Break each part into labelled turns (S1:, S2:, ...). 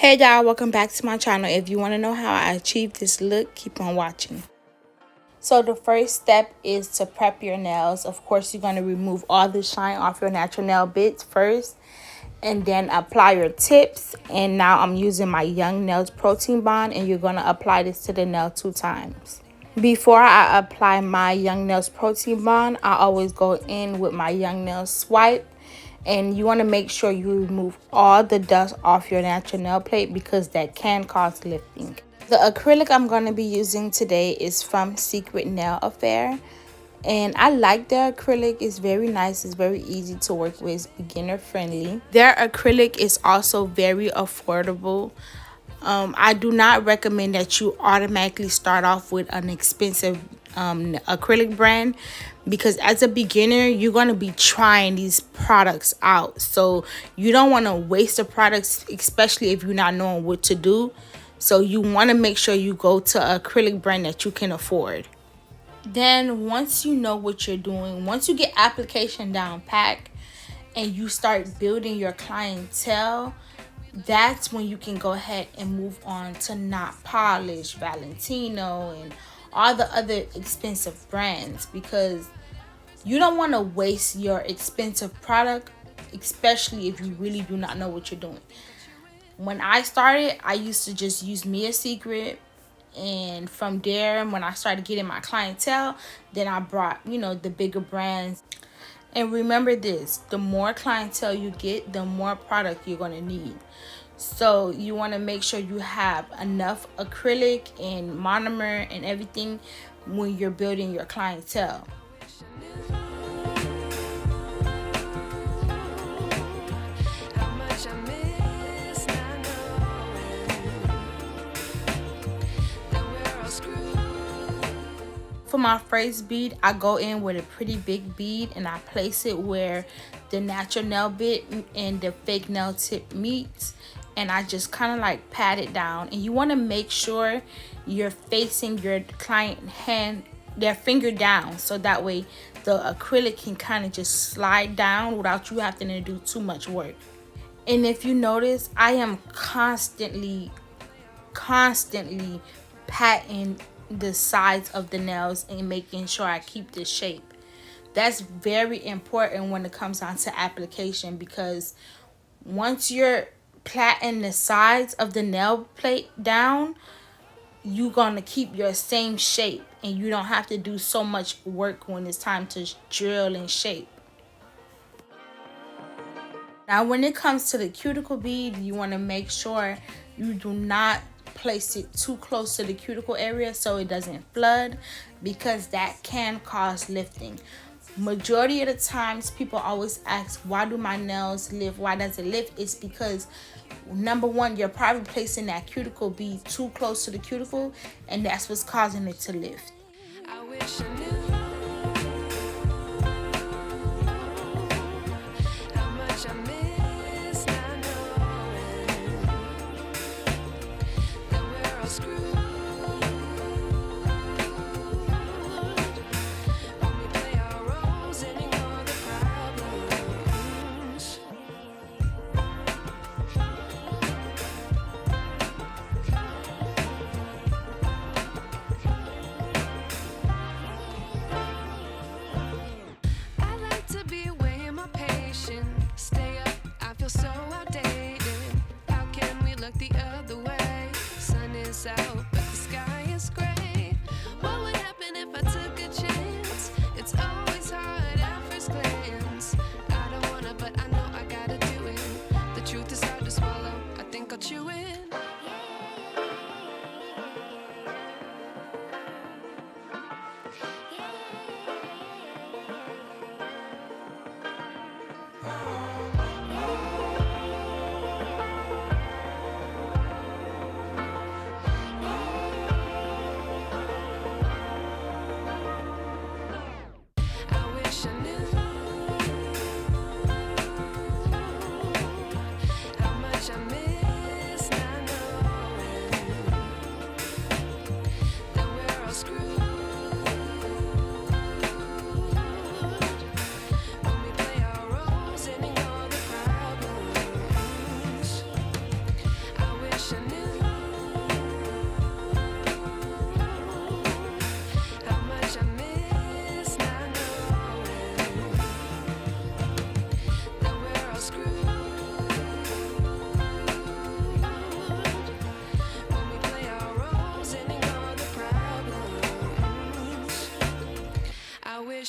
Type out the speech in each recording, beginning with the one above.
S1: Hey y'all, welcome back to my channel. If you want to know how I achieved this look, keep on watching. So the first step is to prep your nails. Of course, you're going to remove all the shine off your natural nail bits first, and then apply your tips. And now I'm using my Young Nails protein bond, and you're going to apply this to the nail 2 times. Before I apply my Young Nails protein bond, I always go in with my Young Nails swipe. And you want to make sure you remove all the dust off your natural nail plate because that can cause lifting. The acrylic I'm going to be using today is from Secret Nail Affair. And I like their acrylic. It's very nice. It's very easy to work with. It's beginner friendly. Their acrylic is also very affordable. I do not recommend that you automatically start off with an expensive acrylic brand, because as a beginner you're going to be trying these products out, so you don't want to waste the products, especially if you're not knowing what to do. So you want to make sure you go to an acrylic brand that you can afford. Then once you know what you're doing, once you get application down pat and you start building your clientele, that's when you can go ahead and move on to Not Polish, Valentino, and all the other expensive brands, because you don't want to waste your expensive product, especially if you really do not know what you're doing. When I started, I used to just use Mia Secret, and from there, when I started getting my clientele, then I brought, the bigger brands. And remember this, the more clientele you get, the more product you're going to need. So you want to make sure you have enough acrylic and monomer and everything when you're building your clientele. For my first bead, I go in with a pretty big bead and I place it where the natural nail bit and the fake nail tip meets, and I just kind of like pat it down. And you want to make sure you're facing your client hand, their finger down, so that way the acrylic can kind of just slide down without you having to do too much work. And if you notice, I am constantly patting the sides of the nails and making sure I keep the shape. That's very important when it comes down to application, because once you're plaiting the sides of the nail plate down, you're gonna keep your same shape and you don't have to do so much work when it's time to drill and shape. Now when it comes to the cuticle bead, you want to make sure you do not place it too close to the cuticle area so it doesn't flood, because that can cause lifting. Majority of the times people always ask, why do my nails lift? Why does it lift? It's because number one, you're probably placing that cuticle bead too close to the cuticle, and that's what's causing it to lift. I wish I knew. So outdated. How can we look the other way? Sun is out, but the sky is gray. What would happen if I took a chance? It's always hard at first glance. I don't wanna, but I know I gotta do it. The truth is hard to swallow. I think I'll chew it.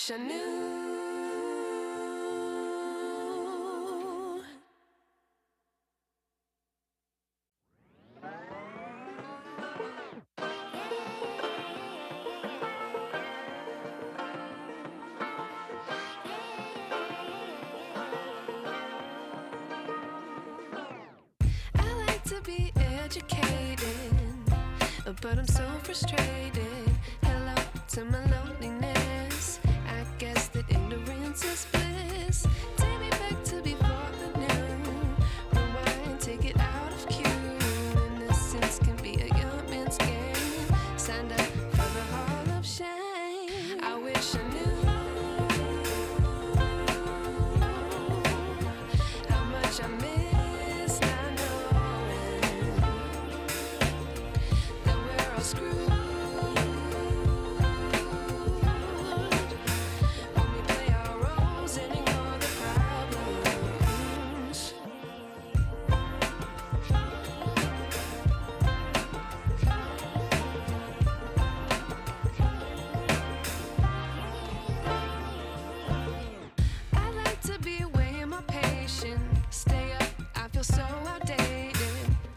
S2: wish I knew. I like to be educated, but I'm so frustrated. Hello to my loneliness. I guess that ignorance is bliss. Take me back to before the new. Rewind, take it out of cue. Innocence can be a young man's game. Signed up for the hall of shame. I wish I knew how much I miss not knowing that we're all screwed. When we play our roles and ignore the problems. I like to be way more patient. Stay up, I feel so outdated.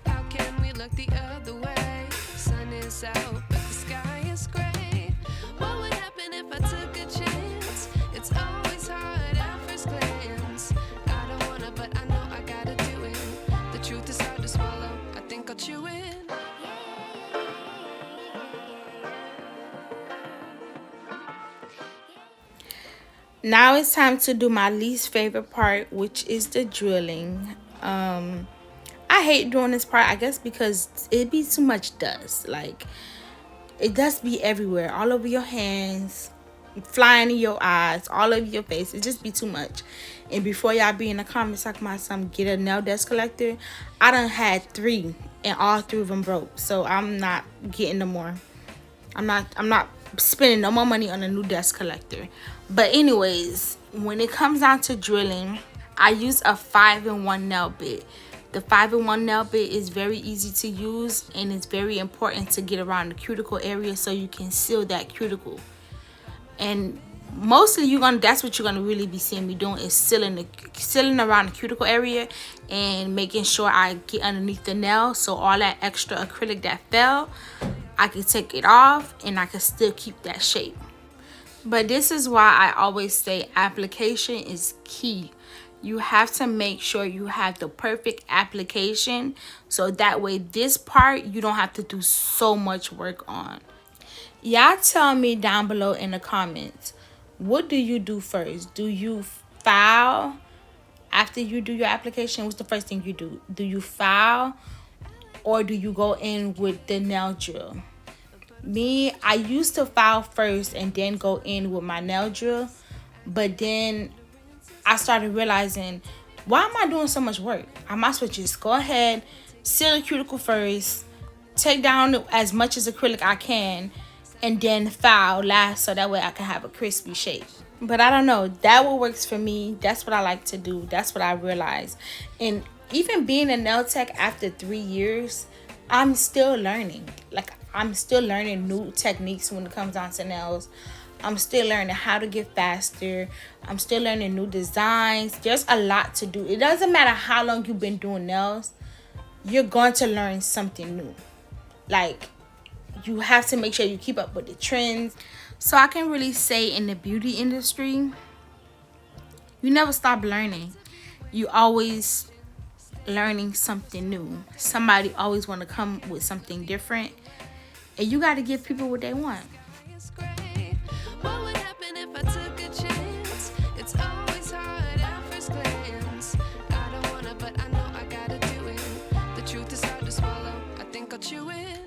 S2: How can we look the other way? Sun is out, but the sky is gray. What would happen if I took a chance? It's always hard at first glance. I don't wanna, but I know I gotta do it. The truth is hard to swallow. I think I'll chew it.
S1: Now it's time to do my least favorite part, which is the drilling. I hate doing this part, I guess, because it be too much dust. Like, it does be everywhere, all over your hands, flying in your eyes, all over your face. It just be too much. And before y'all be in the comments talking about something, get a nail dust collector, I done had 3 and all 3 of them broke. So I'm not getting no more. I'm not spending no more money on a new dust collector. But anyways, when it comes down to drilling, I use a 5-in-1 nail bit. The 5-in-1 nail bit is very easy to use, and it's very important to get around the cuticle area so you can seal that cuticle. And mostly that's what you're gonna really be seeing me doing, is sealing around the cuticle area and making sure I get underneath the nail, so all that extra acrylic that fell, I can take it off and I can still keep that shape. But this is why I always say application is key. You have to make sure you have the perfect application, so that way this part you don't have to do so much work on. Y'all tell me down below in the comments, what do you do first? Do you file after you do your application? What's the first thing you do? Do you file, or do you go in with the nail drill? Me, I used to file first and then go in with my nail drill, but then I started realizing, why am I doing so much work? I might as well just go ahead, seal the cuticle first, take down as much as acrylic I can, and then file last, so that way I can have a crispy shape. But I don't know, that what works for me. That's what I like to do. That's what I realized. And even being a nail tech after 3 years, I'm still learning. Like, I'm still learning new techniques when it comes down to nails. I'm still learning how to get faster. I'm still learning new designs. There's a lot to do. It doesn't matter how long you've been doing nails, you're going to learn something new. Like, you have to make sure you keep up with the trends. So I can really say, in the beauty industry, you never stop learning. You always learning something new. Somebody always want to come with something different, and you got to give people what they want.
S2: What would happen if I took a chance? It's always hard at first glance. I don't wanna, but I know I gotta do it. The truth is hard to swallow. I think I'll chew it.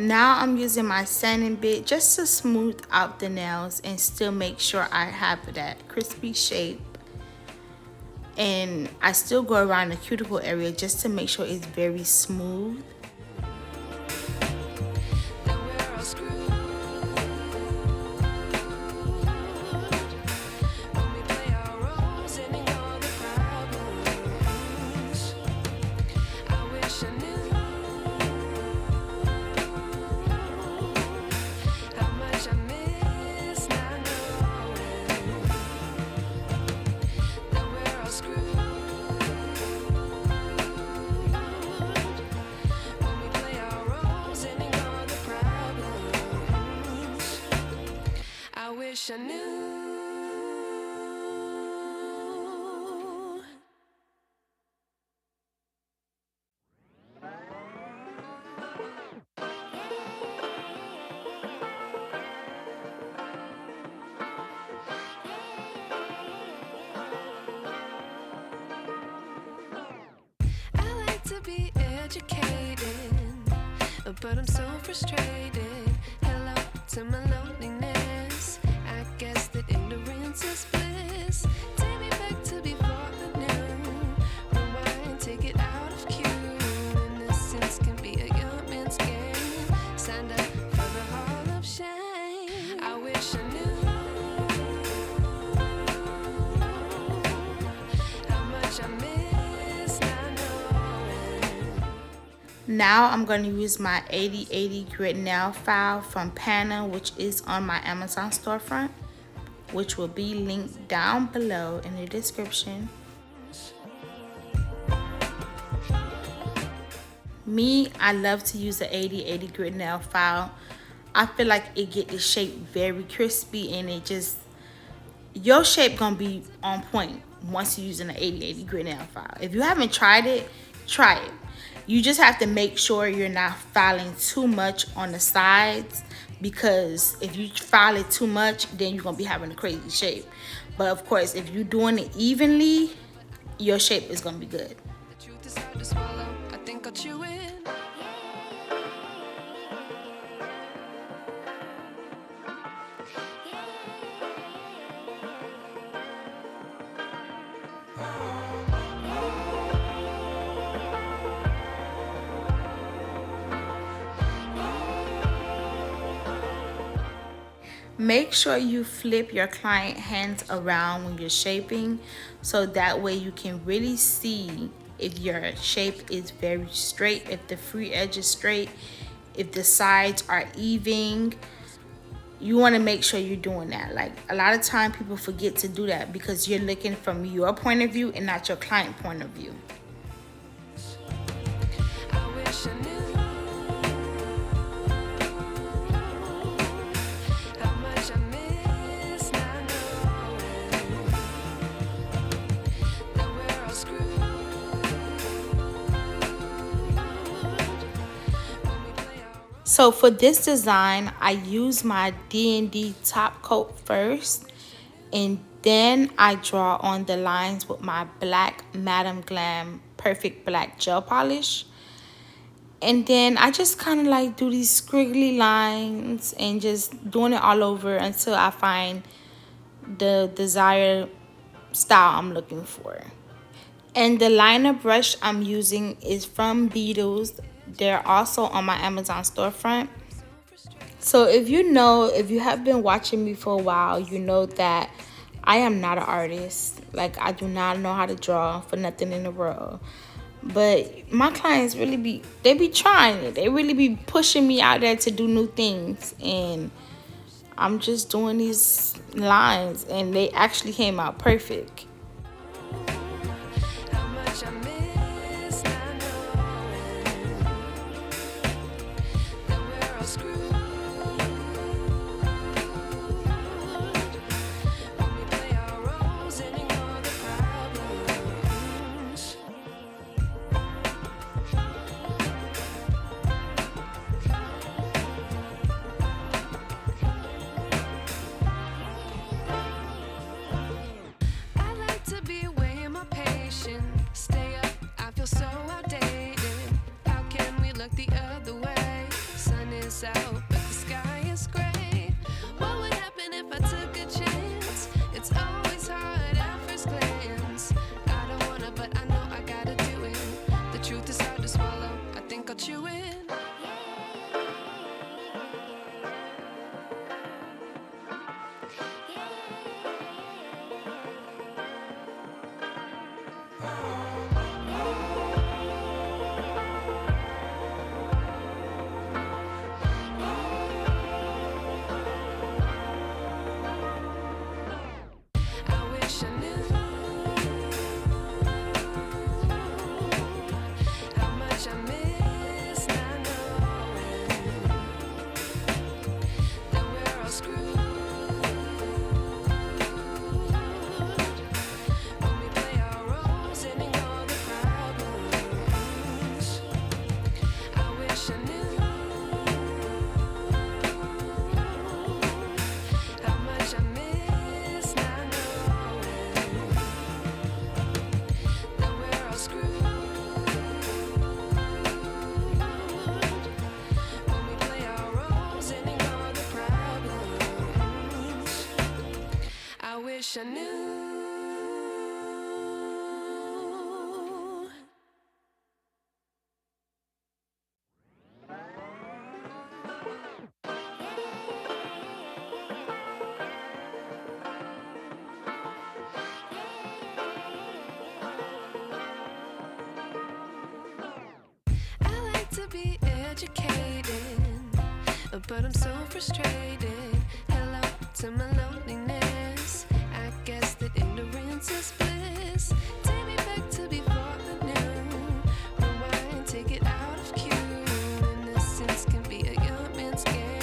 S1: Now I'm using my sanding bit just to smooth out the nails and still make sure I have that crispy shape. And I still go around the cuticle area just to make sure it's very smooth.
S2: That we're all screwed. wish I knew. I like to be educated, but I'm so frustrated. Hello to my loneliness. I guess that ignorance is bliss. Take me back to before I knew. Rewind, take it out of cue. Innocence can be a young man's game. Signed up for the hall of shame. I wish I knew how much I miss not knowing.
S1: Now I'm going to use my 8080 grit nail file from Pana, which is on my Amazon storefront, which will be linked down below in the description. Me, I love to use the 8080 grit nail file. I feel like it get the shape very crispy, and it just, your shape gonna be on point once you're using the 8080 grit nail file. If you haven't tried it, try it. You just have to make sure you're not filing too much on the sides, because if you file it too much, then you're gonna be having a crazy shape. But of course, if you're doing it evenly, your shape is gonna be good.
S2: The truth is hard to swallow. I think I'll chew it.
S1: Make sure you flip your client hands around when you're shaping, so that way you can really see if your shape is very straight, if the free edge is straight, if the sides are even. You want to make sure you're doing that. Like, a lot of time people forget to do that because you're looking from your point of view and not your client point of view.
S2: I wish I knew how much I miss not knowing that we're all screwed when we play our role.
S1: So for this design, I use my D&D top coat first, and then I draw on the lines with my black Madam Glam Perfect Black Gel Polish. And then I just kind of like do these squiggly lines and just doing it all over until I find the desired style I'm looking for. And the liner brush I'm using is from Beetles. They're also on my Amazon storefront. So if you have been watching me for a while, you know that I am not an artist. Like, I do not know how to draw for nothing in the world. But my clients really be trying it. They really be pushing me out there to do new things. And I'm just doing these lines, and they actually came out perfect.
S2: How much I miss not knowing that we're all screwed when we play our roles and ignore the problems. I wish I knew. I like to be educated, but I'm so frustrated. Hello to my loneliness. I guess that ignorance is bliss. Take me back to before I knew. Rewind, take it out of cue. Innocence can be a young man's game.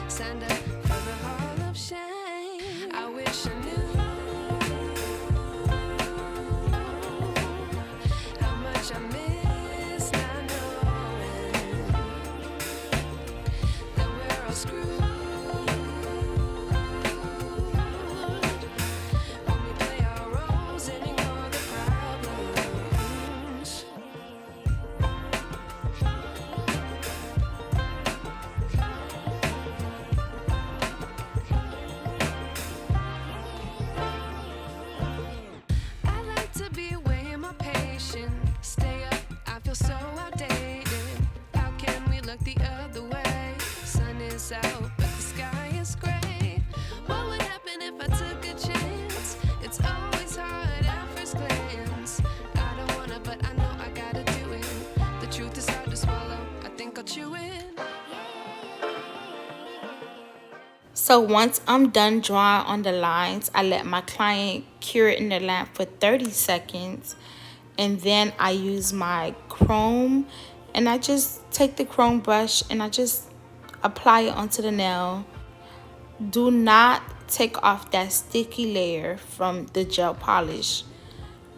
S2: Signed up for the hall of shame. I wish I knew how much I miss not knowing that we're all screwed. When we play our roles and ignore the problems. I like to be weighing my patience. Stay up, I feel so outdated. How can we look the other way? Sun is out, but the sky is gray. What would happen if I took a chance? It's always hard at first glance. I don't wanna, but I know I gotta do it. The truth is hard to swallow. I think I'll chew it.
S1: So once I'm done drawing on the lines, I let my client cure it in the lamp for 30 seconds. And then I use my chrome, and I just take the chrome brush and I just apply it onto the nail. Do not take off that sticky layer from the gel polish,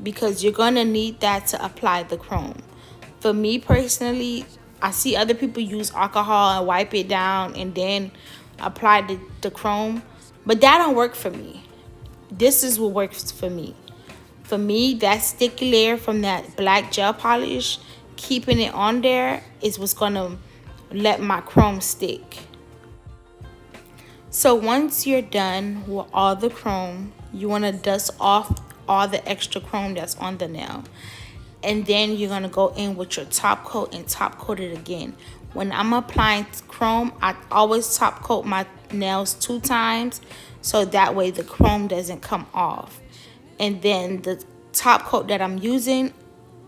S1: because you're going to need that to apply the chrome. For me personally, I see other people use alcohol and wipe it down and then apply the chrome, but that don't work for me. This is what works for me. For me, that sticky layer from that black gel polish, keeping it on there is what's going to let my chrome stick. So once you're done with all the chrome, you want to dust off all the extra chrome that's on the nail. And then you're going to go in with your top coat and top coat it again. When I'm applying chrome, I always top coat my nails 2 times, so that way the chrome doesn't come off. And then the top coat that I'm using,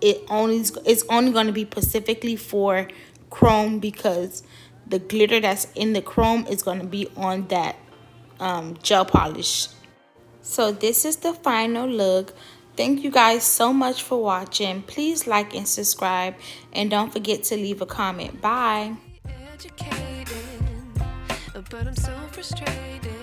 S1: it's only going to be specifically for chrome, because the glitter that's in the chrome is going to be on that gel polish. So this is the final look. Thank you guys so much for watching. Please like and subscribe, and don't forget to leave a comment. Bye.
S2: Educated, but I'm so frustrated.